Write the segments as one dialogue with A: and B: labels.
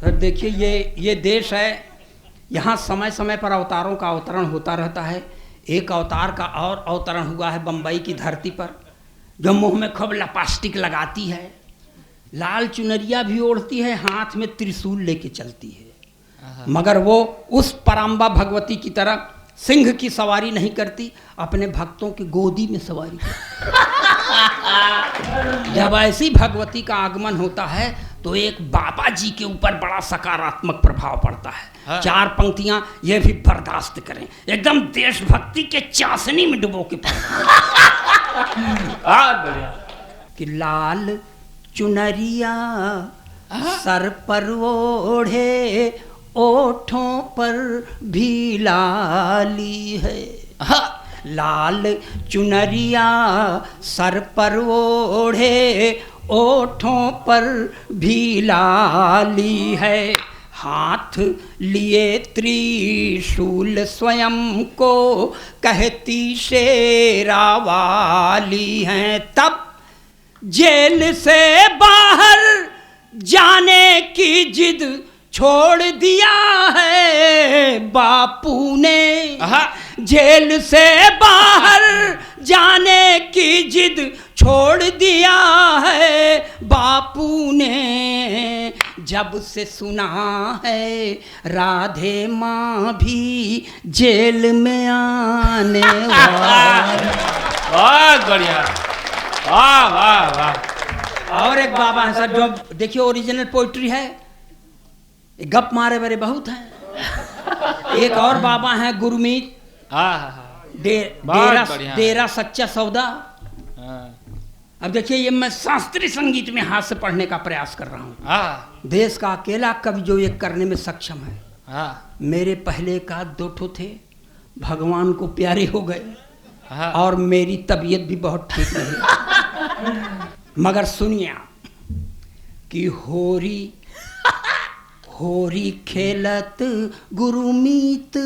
A: अब देखिए ये देश है, यहाँ समय समय पर अवतारों का अवतरण होता रहता है। एक अवतार का और अवतरण हुआ है बम्बई की धरती पर, जो मुंह में खूब लपास्टिक लगाती है, लाल चुनरिया भी ओढ़ती है, हाथ में त्रिशूल लेके चलती है, मगर वो उस पराम्बा भगवती की तरह सिंह की सवारी नहीं करती, अपने भक्तों की गोदी में सवारी करती। जब ऐसी भगवती का आगमन होता है तो एक बाबा जी के ऊपर बड़ा सकारात्मक प्रभाव पड़ता है। हाँ। 4 पंक्तियां ये भी बर्दाश्त करें, एकदम देशभक्ति के चाशनी में डुबो के कि लाल चुनरिया सर पर ओढ़े, ओठों पर भी लाली है। हाँ। लाल चुनरिया सर पर ओढ़े, ओठों पर भी लाली है, हाथ लिए त्रिशूल स्वयं को कहती शेरा वाली हैं। तब जेल से बाहर जाने की जिद छोड़ दिया है बापू ने। जेल से बाहर जाने की जिद छोड़ दिया है बापू ने। जब से सुना है राधे माँ भी जेल में आने वाली।
B: बहुत बढ़िया, वाह वाह वाह।
A: और एक बाबा है सर, जो देखिए ओरिजिनल पोइट्री है, गप मारे बड़े बहुत हैं। एक और बाबा हैं गुरमीत, डेरा सच्चा सौदा। अब देखिए ये मैं शास्त्रीय संगीत में हाथ से पढ़ने का प्रयास कर रहा हूँ। देश का अकेला कवि जो ये करने में सक्षम है। मेरे पहले का 2 ठो थे, भगवान को प्यारे हो गए, और मेरी तबीयत भी बहुत ठीक नहीं। मगर सुनिए आप कि होरी खेलत गुरुमीत,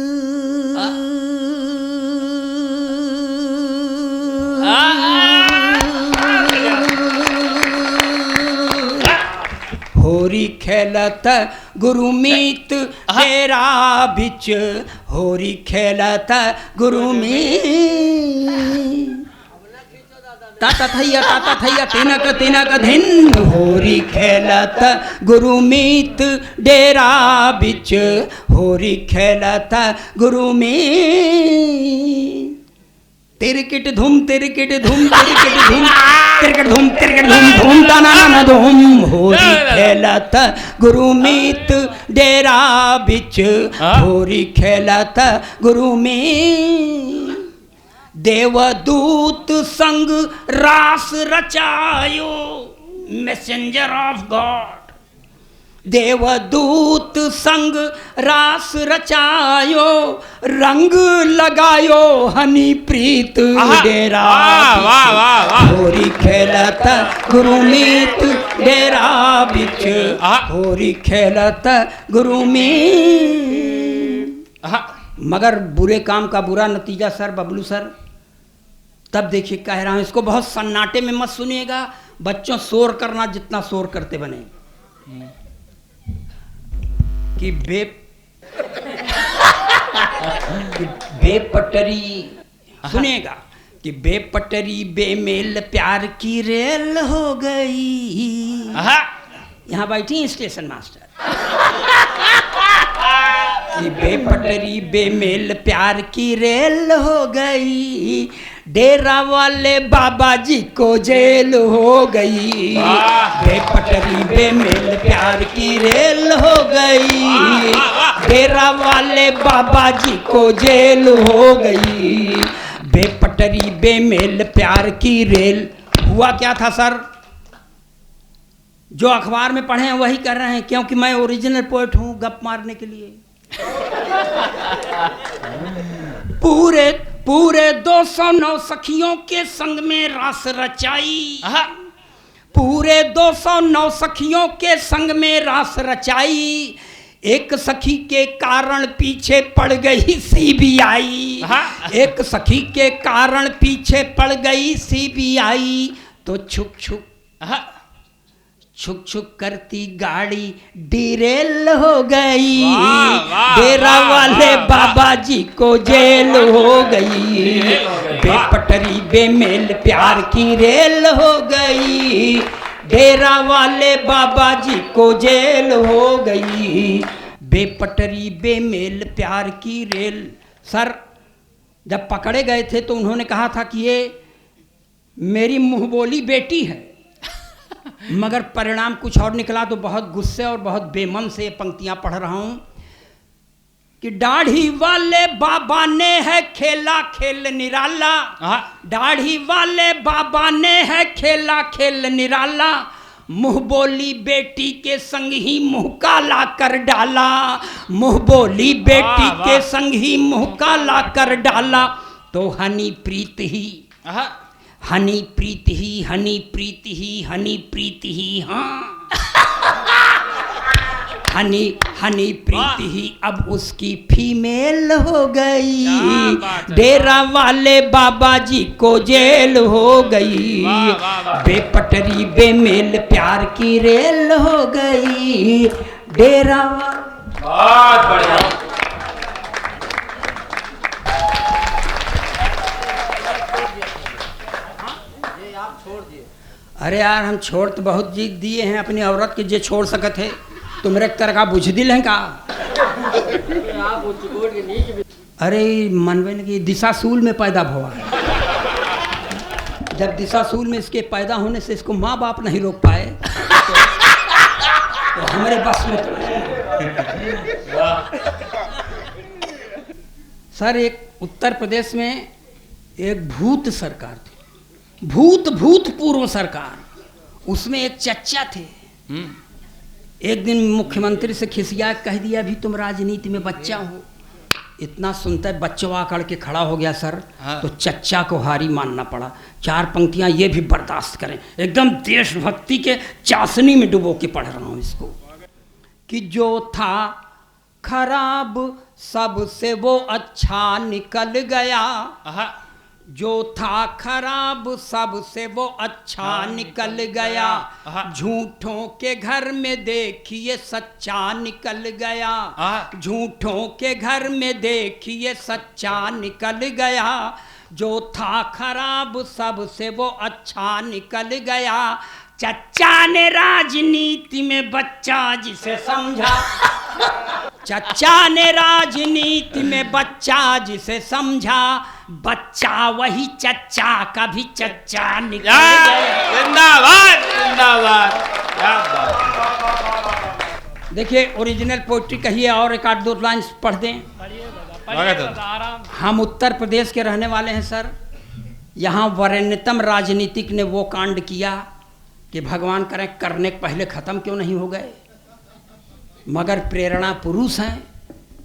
A: होरी खेलत गुरुमीत तेरा बिच, होरी खेलत गुरुमीत ताता थैया तिनक धिन, होरी खेलत गुरुमीत डेरा बिच, होरी खेलत गुरुमीत। तिरकिट धूम तिरकिट धूम तिरकिट धूम तिरकिट धूम तिरकिट धूम धूम तना धूम, होरी खेलत गुरुमीत डेरा बिच, होरी खेलत गुरुमीत। देवदूत संग रास रचायो, मैसेंजर ऑफ गॉड। देवदूत संग रास रचायो, रंग लगायो हनी प्रीत डेरा, होरी खेलत गुरुमीत डेरा बिच, होरी खेलत गुरुमीत। मगर बुरे काम का बुरा नतीजा सर, बबलू सर। तब देखिए कह रहा हूं, इसको बहुत सन्नाटे में मत सुनिएगा, बच्चों शोर करना जितना शोर करते बने। कि बेपटरी सुनिएगा कि बेपटरी बेमेल प्यार की रेल हो गई। यहाँ बैठी स्टेशन मास्टर। कि बेपटरी बेमेल प्यार की रेल हो गई, डेरा वाले बाबा जी को जेल हो गई। बेपटरी बेमेल प्यार की रेल हो गई, डेरा वाले बाबा जी को जेल हो गई। बेपटरी बेमेल प्यार की रेल। हुआ क्या था सर, जो अखबार में पढ़े हैं वही कर रहे हैं, क्योंकि मैं ओरिजिनल पोएट हूं गप मारने के लिए। पूरे 209 सखियों के संग में रास रचाई। पूरे 209 सखियों के संग में रास रचाई, एक सखी के कारण पीछे पड़ गई सीबीआई। एक सखी के कारण पीछे पड़ गई सीबीआई, तो छुप छुप छुक छुक करती गाड़ी डिरेल हो गई,
B: वाह, वाह,
A: डेरा
B: वाह,
A: वाले
B: वाह,
A: बाबा जी को जेल हो गई, बेपटरी बेमेल प्यार की रेल हो गई, डेरा वाले बाबा जी को जेल हो गई, बेपटरी बेमेल प्यार की रेल। सर जब पकड़े गए थे तो उन्होंने कहा था कि ये मेरी मुंहबोली बेटी है, मगर परिणाम कुछ और निकला। तो बहुत गुस्से और बहुत बेमन से ये पंक्तियां पढ़ रहा हूं कि दाढ़ी वाले बाबा ने है खेला खेल निराला, दाढ़ी वाले बाबा ने है खेला खेल निराला, मुंह बोली बेटी के संग ही मुंह काला कर डाला, मुंह बोली बेटी के संग ही मुंह काला कर डाला, तो हनी प्रीत ही हनी प्रीत ही हनी प्रीत ही हनी प्रीत ही, हाँ हनी हनी प्रीत ही अब उसकी फीमेल हो गई, डेरा वाले बाबा जी को जेल हो गई, बेपटरी बेमेल प्यार की रेल हो गई, डेरा
B: बहुत बढ़िया।
A: अरे यार हम छोड़ तो बहुत जीत दिए हैं अपनी औरत के, जे छोड़ सकत है तुमरे तरह का बुझदिल है का। अरे मनवे की दिशाशूल में पैदा हुआ है, जब दिशाशूल में इसके पैदा होने से इसको माँ बाप नहीं रोक पाए तो हमारे बस में सर एक उत्तर प्रदेश में एक भूत सरकार थी, भूतपूर्व सरकार, उसमें एक चच्चा थे। एक दिन मुख्यमंत्री से खिसिया कह दिया भी तुम राजनीति में बच्चा हो, इतना सुनता है बच्चा आकर के खड़ा हो गया सर। हाँ। तो चच्चा को हारी मानना पड़ा। चार पंक्तियां ये भी बर्दाश्त करें, एकदम देशभक्ति के चाशनी में डुबो के पढ़ रहा हूं इसको कि जो था खराब सबसे वो अच्छा निकल गया, जो था खराब सबसे वो अच्छा निकल गया, झूठों के घर में देखिए सच्चा निकल गया, झूठों के घर में देखिए सच्चा निकल गया, जो था खराब सबसे वो अच्छा निकल गया, चच्चा ने राजनीति में बच्चा जिसे समझा, चच्चा ने राजनीति में बच्चा जिसे समझा, बच्चा वही चच्चा कभी चच्चा निकल गया।
B: जिंदाबाद जिंदाबाद।
A: देखिए ओरिजिनल पोइट्री कहिए और एक आध दो लाइन पढ़ दें। हम उत्तर प्रदेश के रहने वाले हैं सर, यहाँ वरेण्यतम राजनीतिक ने वो कांड किया कि भगवान करें करने के पहले ख़त्म क्यों नहीं हो गए, मगर प्रेरणा पुरुष हैं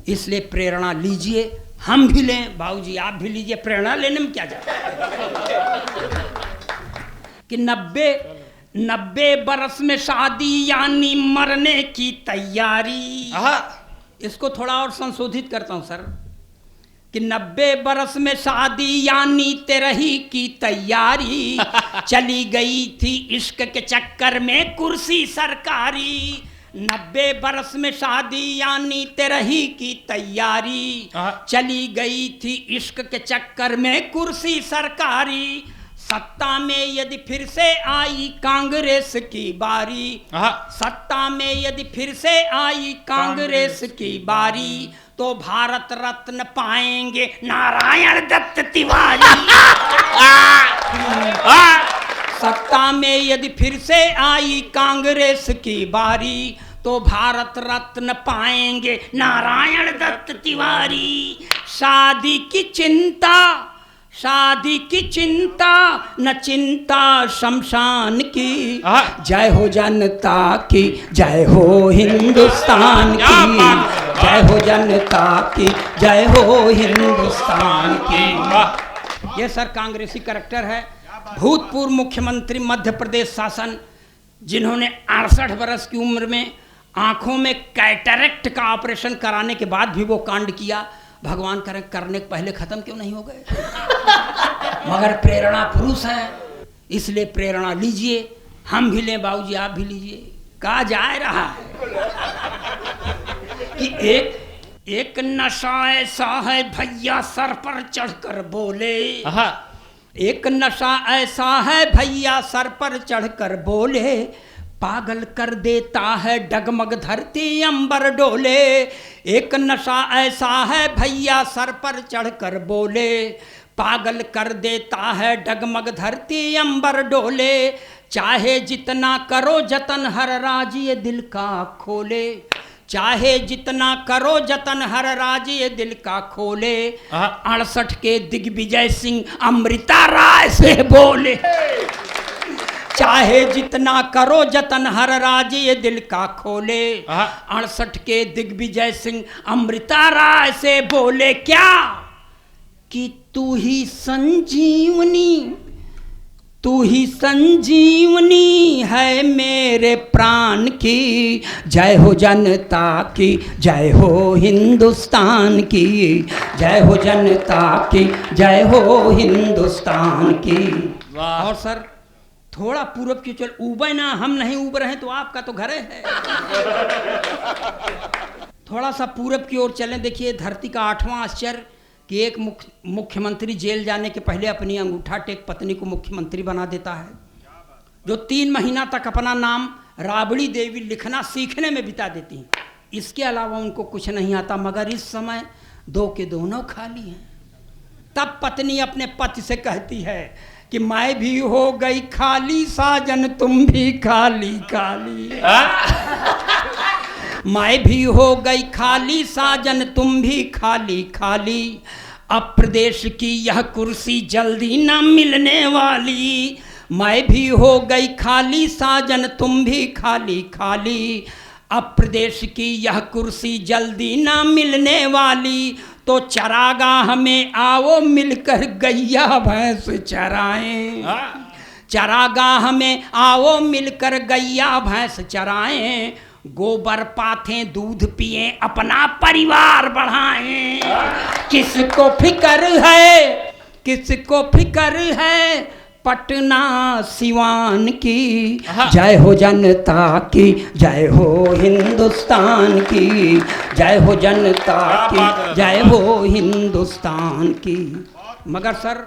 A: इसलिए प्रेरणा लीजिए, हम भी लें, बाबूजी आप भी लीजिए, प्रेरणा लेने में क्या जाता है कि 90 बरस में शादी यानी मरने की तैयारी। इसको थोड़ा और संशोधित करता हूं सर कि 90 बरस में शादी यानी तेरही की तैयारी, चली गई थी इश्क के चक्कर में कुर्सी सरकारी, 90 बरस में शादी यानी तेरही की तैयारी, चली गई थी इश्क के चक्कर में कुर्सी सरकारी, सत्ता में यदि फिर से आई कांग्रेस की बारी, सत्ता में यदि फिर से आई कांग्रेस की बारी, तो भारत रत्न पाएंगे नारायण दत्त तिवारी। सत्ता में यदि फिर से आई कांग्रेस की बारी, तो भारत रत्न पाएंगे नारायण दत्त तिवारी। शादी की चिंता न चिंता शमशान की, जय हो जनता की जय हो हिंदुस्तान की, जय हो जनता की जय हो हिंदुस्तान की। ये सर कांग्रेसी कैरेक्टर है, भूतपूर्व मुख्यमंत्री मध्य प्रदेश शासन, जिन्होंने 68 वर्ष की उम्र में आंखों में कैटरेक्ट का ऑपरेशन कराने के बाद भी वो कांड किया। भगवान करें करने के पहले खत्म क्यों नहीं हो गए, मगर प्रेरणा पुरुष है इसलिए प्रेरणा लीजिए, हम भी लें बाबूजी, आप भी लीजिए। कहा जा रहा है कि एक नशा ऐसा है भैया सर पर चढ़कर बोले। एक नशा ऐसा है भैया सर पर चढ़कर बोले, पागल कर देता है डगमग धरती अंबर डोले। एक नशा ऐसा है भैया सर पर चढ़कर बोले, पागल कर देता है डगमग धरती अंबर डोले। चाहे जितना करो जतन हर राज ये दिल का खोले, चाहे जितना करो जतन हर राज ये दिल का खोले। 68 के दिग्विजय सिंह अमृता राय से बोले, चाहे जितना करो जतन हर राज ये दिल का खोले। 68 के दिग्विजय सिंह अमृता राय से बोले क्या कि तू ही संजीवनी, तू ही संजीवनी है मेरे प्राण की। जय हो जनता की, जय हो हिंदुस्तान की, जय हो जनता की, जय हो हिंदुस्तान की। और सर थोड़ा पूरब की चल उबे ना, हम नहीं उब रहे तो आपका तो घर है। थोड़ा सा पूरब की ओर चलें। देखिए धरती का 8वां आश्चर्य कि एक मुख्यमंत्री जेल जाने के पहले अपनी अंगूठा टेक पत्नी को मुख्यमंत्री बना देता है, जो 3 महीना तक अपना नाम राबड़ी देवी लिखना सीखने में बिता देती हैं। इसके अलावा उनको कुछ नहीं आता, मगर इस समय 2 के दोनों खाली हैं। तब पत्नी अपने पति से कहती है कि मैं भी हो गई खाली साजन तुम भी खाली खाली। मैं भी हो गई खाली साजन तुम भी खाली खाली। अब प्रदेश की यह कुर्सी जल्दी न मिलने वाली। मैं भी हो गई खाली साजन तुम भी खाली खाली। अब प्रदेश की यह कुर्सी जल्दी न मिलने वाली। तो चरागाह में आओ मिलकर गैया भैंस चराएं। चरागाह में आओ मिलकर गैया भैंस चराएं। गोबर पाथें दूध पिए अपना परिवार बढ़ाएं। किसको फिक्र है, किसको फिक्र है पटना सिवान की। जय हो जनता की, जय हो हिंदुस्तान की, जय हो जनता की, जय हो हिंदुस्तान की। मगर सर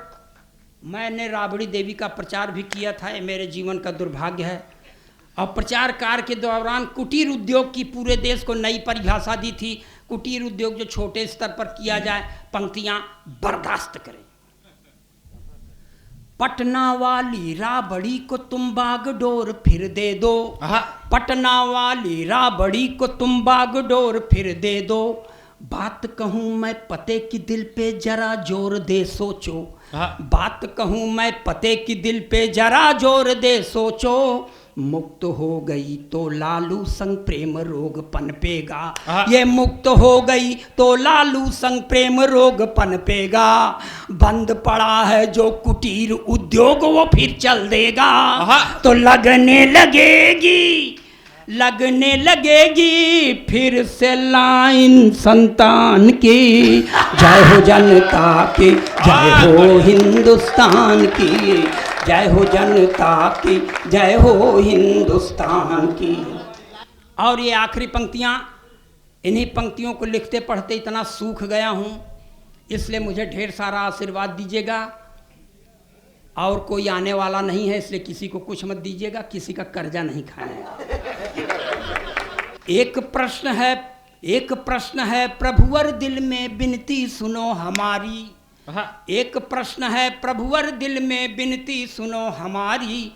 A: मैंने राबड़ी देवी का प्रचार भी किया था, ये मेरे जीवन का दुर्भाग्य है। और प्रचार कार्य के दौरान कुटीर उद्योग की पूरे देश को नई परिभाषा दी थी। कुटीर उद्योग जो छोटे स्तर पर किया जाए, पंक्तियां बर्दाश्त करें। पटना वाली राबड़ी को तुम बागडोर फिर दे दो। पटना वाली राबड़ी को तुम बागडोर फिर दे दो। बात कहूँ मैं पते की दिल पे जरा जोर दे सोचो। बात कहूँ मैं पते की दिल पे जरा जोर दे सोचो। मुक्त हो गई तो लालू संग प्रेम रोग पनपेगा। ये मुक्त हो गई तो लालू संग प्रेम रोग पनपेगा। बंद पड़ा है जो कुटीर उद्योग वो फिर चल देगा। तो लगने लगेगी, लगने लगेगी फिर से लाइन संतान की। जय हो जनता की, जय हो हिंदुस्तान की, जय हो जनता की, जय हो हिंदुस्तान की। और ये आखिरी पंक्तियाँ, इन्हीं पंक्तियों को लिखते पढ़ते इतना सूख गया हूँ, इसलिए मुझे ढेर सारा आशीर्वाद दीजिएगा। और कोई आने वाला नहीं है, इसलिए किसी को कुछ मत दीजिएगा, किसी का कर्जा नहीं खाएगा। एक प्रश्न है प्रभुवर दिल में बिनती सुनो हमारी। एक प्रश्न है प्रभुवर दिल में बिनती सुनो हमारी।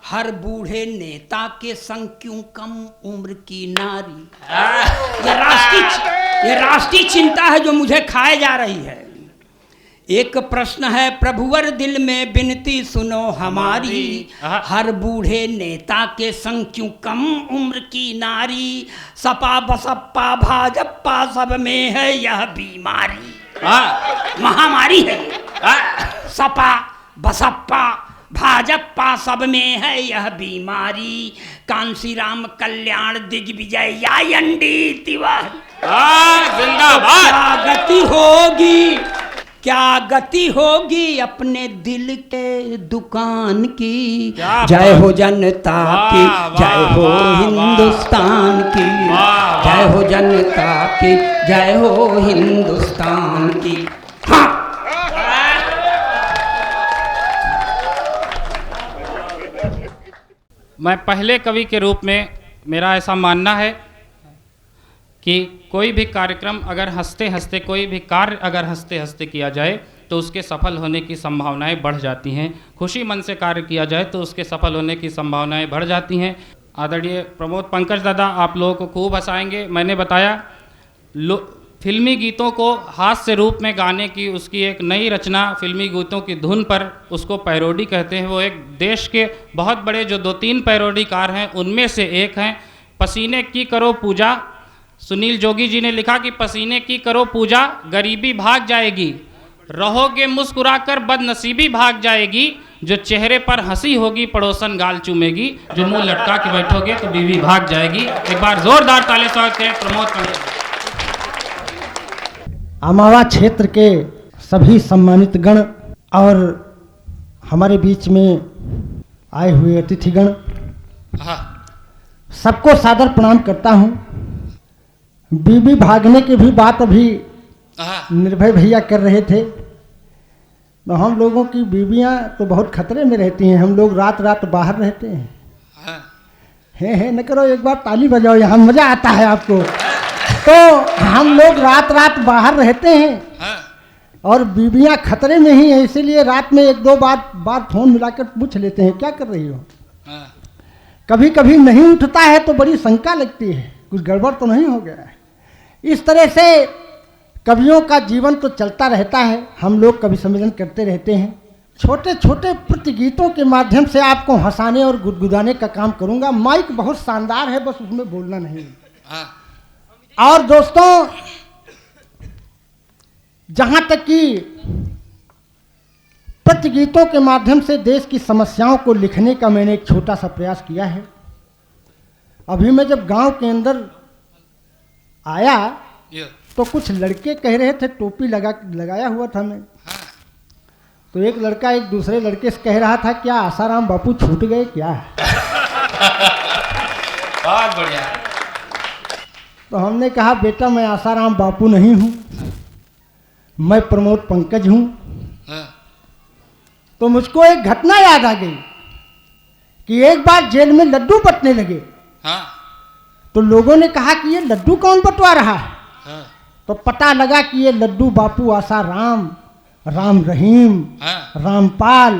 A: हर बूढ़े नेता के संग क्यों कम उम्र की नारी। ये राष्ट्रीय चिंता है जो मुझे खाए जा रही है। एक प्रश्न है प्रभुवर दिल में बिनती सुनो हमारी। हर बूढ़े नेता के संग क्यों कम उम्र की नारी। सपा बसपा भाजपा सब में है यह बीमारी। महामारी है। सपा बसपा भाजपा सब में है यह बीमारी। कांशीराम कल्याण दिग्विजय या एनडी तिवारी।
B: जिंदाबाद।
A: गति होगी क्या गति होगी अपने दिल के दुकान की।
B: क्या
A: जय
B: बात।
A: हो जनता की,
B: वाह,
A: जय
B: वाह,
A: हो
B: वाह,
A: हिंदुस्तान की,
B: वाह,
A: जय हो जनता की, जय हो हिंदुस्तान की। हाँ
C: मैं पहले कवि के रूप में मेरा ऐसा मानना है कि कोई भी कार्यक्रम अगर हंसते हंसते, कोई भी कार्य अगर हंसते हंसते किया जाए तो उसके सफल होने की संभावनाएं बढ़ जाती हैं। खुशी मन से कार्य किया जाए तो उसके सफल होने की संभावनाएं बढ़ जाती हैं। आदरणीय प्रमोद पंकज दादा आप लोगों को खूब हंसाएंगे। मैंने बताया फिल्मी गीतों को हास्य रूप में गाने की उसकी एक नई रचना, फिल्मी गीतों की धुन पर, उसको पैरोडी कहते हैं। वो एक देश के बहुत बड़े जो 2-3 पैरोडीकार हैं उनमें से एक हैं। पसीने की करो पूजा, सुनील जोगी जी ने लिखा कि पसीने की करो पूजा, गरीबी भाग जाएगी, रहोगे मुस्कुराकर बदनसीबी भाग जाएगी, जो चेहरे पर हंसी होगी पड़ोसन गाल चूमेगी, जो मुंह लटका के बैठोगे तो बीवी भाग जाएगी। एक बार जोरदार ताली स्वागत करें प्रमोद पंकज।
D: अमावा क्षेत्र के सभी सम्मानित गण और हमारे बीच में आए हुए अतिथिगण, सबको सादर प्रणाम करता हूँ। बीबी भागने की भी बात अभी निर्भय भैया कर रहे थे, तो हम लोगों की बीबियाँ तो बहुत खतरे में रहती हैं। हम लोग रात रात बाहर रहते हैं। हे न करो, एक बार ताली बजाओ, यहाँ मज़ा आता है आपको। तो हम लोग रात रात बाहर रहते हैं और बीबियाँ खतरे में ही हैं, इसीलिए रात में 1-2 बार फोन मिलाकर पूछ लेते हैं क्या कर रही हो। कभी कभी नहीं उठता है तो बड़ी शंका लगती है, कुछ गड़बड़ तो नहीं हो गया है। इस तरह से कवियों का जीवन तो चलता रहता है, हम लोग कवि सम्मेलन करते रहते हैं। छोटे छोटे प्रतिगीतों के माध्यम से आपको हंसाने और गुदगुदाने का काम करूंगा। माइक बहुत शानदार है, बस उसमें बोलना नहीं। और दोस्तों, जहां तक कि प्रतिगीतों के माध्यम से देश की समस्याओं को लिखने का मैंने एक छोटा सा प्रयास किया है। अभी मैं जब गांव के अंदर आया तो कुछ लड़के कह रहे थे, टोपी लगाया हुआ था मैं, तो एक लड़का एक दूसरे लड़के से कह रहा था क्या आसाराम बापू छूट गए क्या।
B: बहुत बढ़िया।
D: तो हमने कहा बेटा मैं आसाराम बापू नहीं हूँ, मैं प्रमोद पंकज हूँ। तो मुझको एक घटना याद आ गई कि एक बार जेल में लड्डू बंटने लगे। तो लोगों ने कहा कि ये लड्डू कौन बंटवा रहा है। तो पता लगा कि ये लड्डू बापू आसाराम, राम रहीम, रामपाल।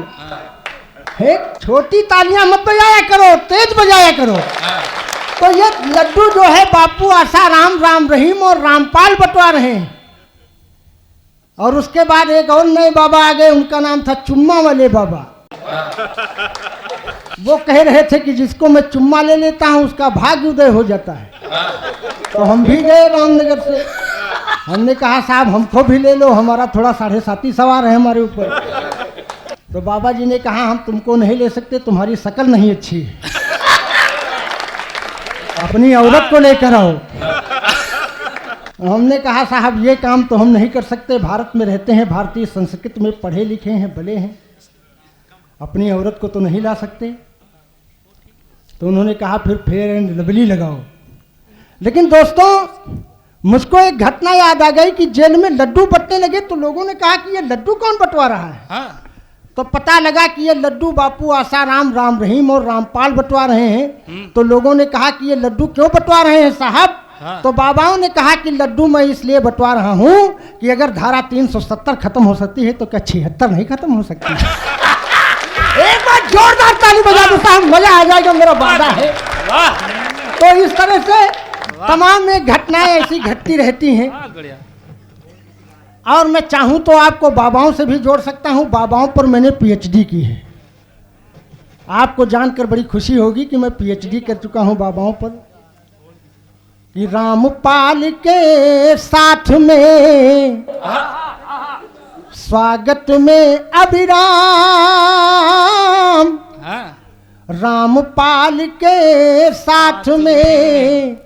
D: एक छोटी तालियां मत बजाया करो, तेज बजाया करो। तो ये लड्डू जो है बापू आसाराम, राम रहीम और रामपाल बंटवा रहे हैं। और उसके बाद एक और नए बाबा आ गए, उनका नाम था चुम्मा वाले बाबा। वो कह रहे थे कि जिसको मैं चुम्मा ले लेता हूँ उसका भाग्य उदय हो जाता है। तो हम भी गए रामनगर से, हमने कहा साहब हमको भी ले लो, हमारा थोड़ा 7.5 सवार है हमारे ऊपर। तो बाबा जी ने कहा हम तुमको नहीं ले सकते, तुम्हारी शक्ल नहीं अच्छी है, अपनी औरत को लेकर आओ। हमने कहा साहब ये काम तो हम नहीं कर सकते, भारत में रहते हैं, भारतीय संस्कृति में पढ़े लिखे हैं, भले हैं, अपनी औरत को तो नहीं ला सकते। तो उन्होंने कहा फिर फेयर एंड लवली लगाओ। लेकिन दोस्तों मुझको एक घटना याद आ गई कि जेल में लड्डू बंटने लगे तो लोगों ने कहा कि ये लड्डू कौन बंटवा रहा है। तो पता लगा कि ये लड्डू बापू आसाराम, राम रहीम और रामपाल बंटवा रहे हैं। तो लोगों ने कहा कि ये लड्डू क्यों बंटवा रहे हैं साहब। तो बाबाओं ने कहा कि लड्डू मैं इसलिए बंटवा रहा हूँ कि अगर धारा 370 खत्म हो सकती है तो क्या 76 नहीं खत्म हो सकती। एक बार जोरदार ताली बजा दो साहब, मजा आ जाएगा, मेरा वादा है। तो इस तरह से तमाम में घटनाएं ऐसी घटती रहती हैं। और मैं चाहूं तो आपको बाबाओं से भी जोड़ सकता हूं। बाबाओं पर मैंने PhD की है। आपको जानकर बड़ी खुशी होगी कि मैं PhD कर चुका हूं बाबाओं पर। कि रामपाल के साथ में स्वागत में अभिराम, रामपाल के साथ में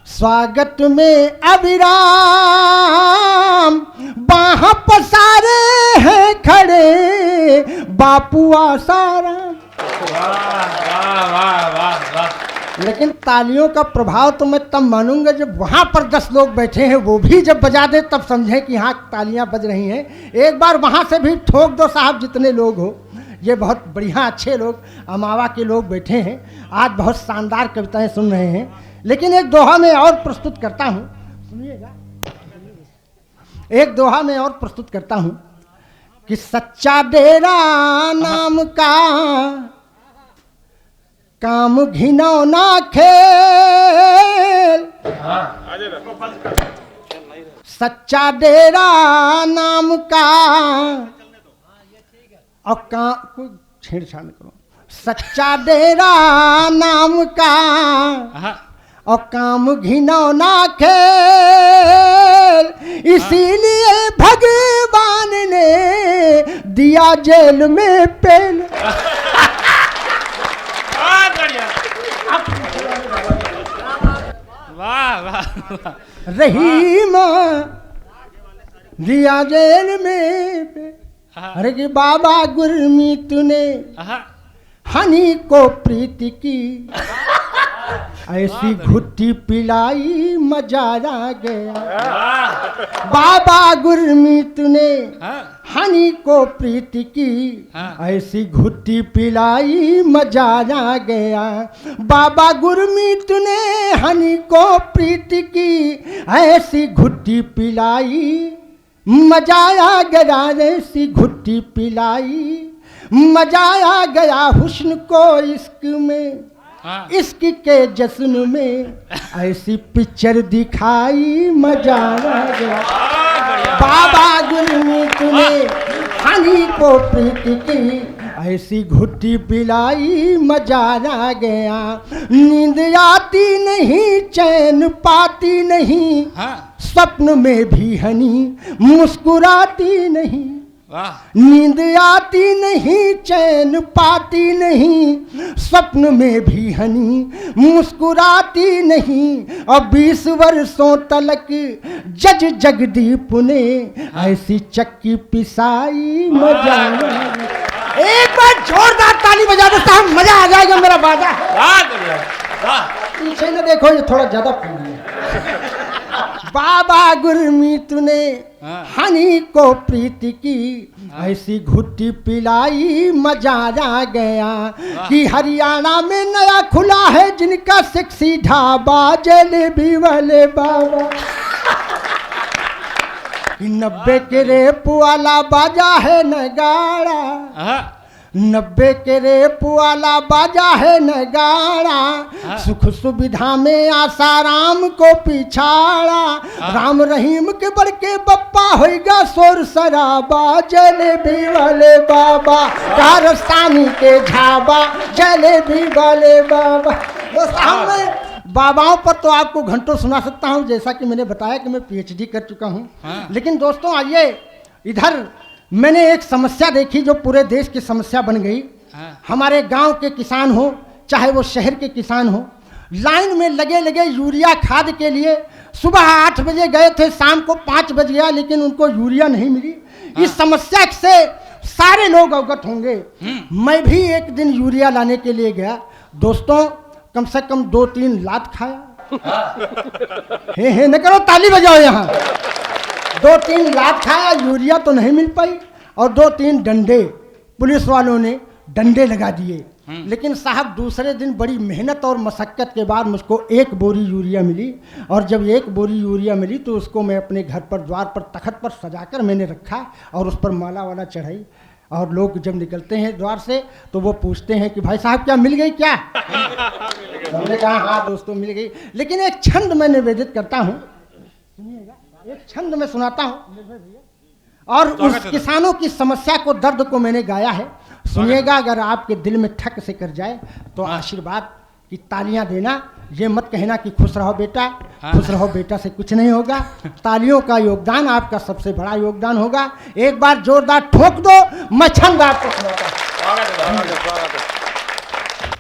D: स्वागत में अभिराम, वहां पसारे हैं खड़े बापू आसाराम।
B: वाह वाह वाह वाह।
D: लेकिन तालियों का प्रभाव तो मैं तब मानूंगा जब वहां पर 10 लोग बैठे हैं वो भी जब बजा दे तब समझें कि हाँ तालियां बज रही हैं। एक बार वहां से भी ठोक दो साहब, जितने लोग हो। ये बहुत बढ़िया अच्छे लोग अमावा के लोग बैठे हैं, आज बहुत शानदार कविताएं सुन रहे हैं। लेकिन एक दोहा में और प्रस्तुत करता हूं, सुनिएगा। एक दोहा में और प्रस्तुत करता हूं कि सच्चा डेरा नाम का काम घिनौना खेल, सच्चा डेरा नाम का और कोई छेड़छाड़ करो। सच्चा डेरा नाम का और काम घिनौना खेल, इसीलिए भगवान ने दिया जेल में पेल।
C: वाह वाह वाह।
D: रहीम दिया जेल में पेल। अरे कि बाबा गुरमीत ने हनी को प्रीति की, ऐसी घुट्टी पिलाई मजा आ गया। बाबा गुरमीत ने हनी को प्रीति की, ऐसी घुट्टी पिलाई मजा आ गया। बाबा गुरमीत ने हनी को प्रीति की, ऐसी घुट्टी पिलाई मजा आ गया। ऐसी घुट्टी पिलाई मजा आ गया। हुस्न को इश्क में, इश्क के जश्न में, ऐसी पिक्चर दिखाई मजा आ गया। बाबा गुरमीत ने हनी को प्रीति की, ऐसी घुट्टी पिलाई मजा आ गया। नींद आती नहीं, चैन पाती नहीं, स्वप्न में भी हनी मुस्कुराती नहीं। नींद आती नहीं, चैन पाती नहीं, स्वप्न में भी हनी मुस्कुराती नहीं। और 20 वर्षों तलक जज जगदीप ने, ऐसी चक्की पिसाई मजा। एक बार जोरदार ताली बजा दो साहब, मजा आ जाएगा मेरा वादा। पीछे न देखो, ये थोड़ा ज्यादा पीनी है। बाबा गुरमीत ने हनी को प्रीति की, ऐसी घुट्टी पिलाई मजा आ गया। कि हरियाणा में नया खुला है जिनका सेक्सी ढाबा, जलेबी वाले बाबा। 90 के रेप वाला बाजा है नगाड़ा, 90 के रेप वाला बाजा है नगाड़ा। सुख सुविधा में आसाराम को पिछाड़ा, राम रहीम के बड़के बप्पा होगा शोर शराबा, जलेबी वाले बाबा। कारस्तानी के झाबा, जलेबी वाले बाबा। बाबाओं पर तो आपको घंटों सुना सकता हूं, जैसा कि मैंने बताया कि मैं PhD कर चुका हूं। लेकिन दोस्तों आइए, इधर मैंने एक समस्या देखी जो पूरे देश की समस्या बन गई। हमारे गांव के किसान हो चाहे वो शहर के किसान हो, लाइन में लगे लगे यूरिया खाद के लिए। सुबह 8 बजे गए थे, शाम को 5 बज गया, लेकिन उनको यूरिया नहीं मिली। इस समस्या से सारे लोग अवगत होंगे। मैं भी एक दिन यूरिया लाने के लिए गया। दोस्तों कम से कम 2-3 लात खाया। हे न करो, ताली बजाओ यहाँ। 2-3 लात खाया, यूरिया तो नहीं मिल पाई। और 2-3 डंडे पुलिस वालों ने डंडे लगा दिए। लेकिन साहब दूसरे दिन बड़ी मेहनत और मशक्क़त के बाद मुझको 1 बोरी यूरिया मिली। और जब 1 बोरी यूरिया मिली तो उसको मैं अपने घर पर द्वार पर तख्त पर सजाकर मैंने रखा और उस पर माला वाला चढ़ाई। और लोग जब निकलते हैं द्वार से तो वो पूछते हैं कि भाई साहब क्या मिल गई क्या? हमने कहा हाँ दोस्तों मिल गई। लेकिन एक छंद मैं निवेदित करता हूँ, सुनिएगा, एक छंद में सुनाता हूँ और उस किसानों की समस्या को, दर्द को मैंने गाया है। सुनिएगा, अगर आपके दिल में ठक से कर जाए तो आशीर्वाद की तालियां देना। ये मत कहना कि खुश रहो बेटा, खुश रहो बेटा से कुछ नहीं होगा। तालियों का योगदान आपका सबसे बड़ा योगदान होगा। एक बार जोरदार ठोक दो, मैं छंद आपको सुनाता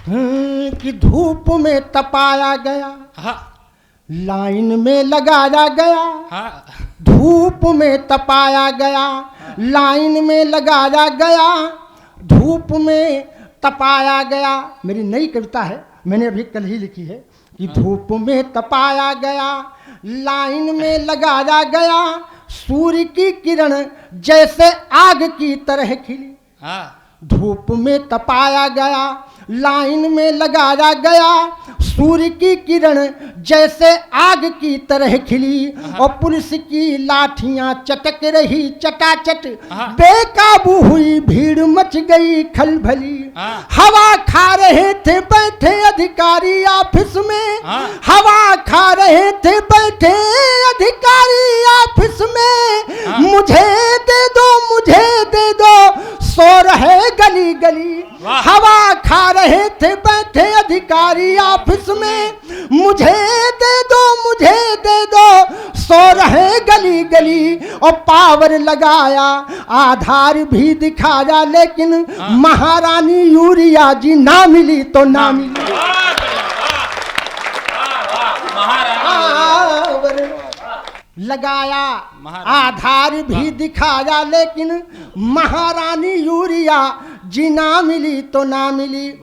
D: हूं। कि धूप में तपाया गया, लाइन में लगाया गया, धूप में तपाया गया, लाइन में लगाया गया, धूप में तपाया गया। मेरी नई कविता है, मैंने अभी कल ही लिखी है कि धूप में तपाया गया, लाइन में लगाया गया, सूर्य की किरण जैसे आग की तरह खिली। धूप में तपाया गया, लाइन में लगाया गया, सूर्य की किरण जैसे आग की तरह खिली। और पुलिस की लाठियां चटक रही चटाचट, बेकाबू हुई भीड़ मच गई खलबली। हवा खा रहे थे बैठे अधिकारी ऑफिस में, हवा खा रहे थे बैठे अधिकारी ऑफिस में। मुझे दे दो, मुझे दे दो, सो रहे गली गली। हवा खा रहे थे बैठे अधिकारी ऑफिस में, मुझे दे दो, मुझे दे दो, सो रहे गली गली। और पावर लगाया, आधार भी दिखाया, लेकिन महारानी यूरिया जी ना मिली तो ना मिली। लगाया, आधार भी दिखाया, लेकिन महारानी यूरिया जी ना मिली तो ना मिली।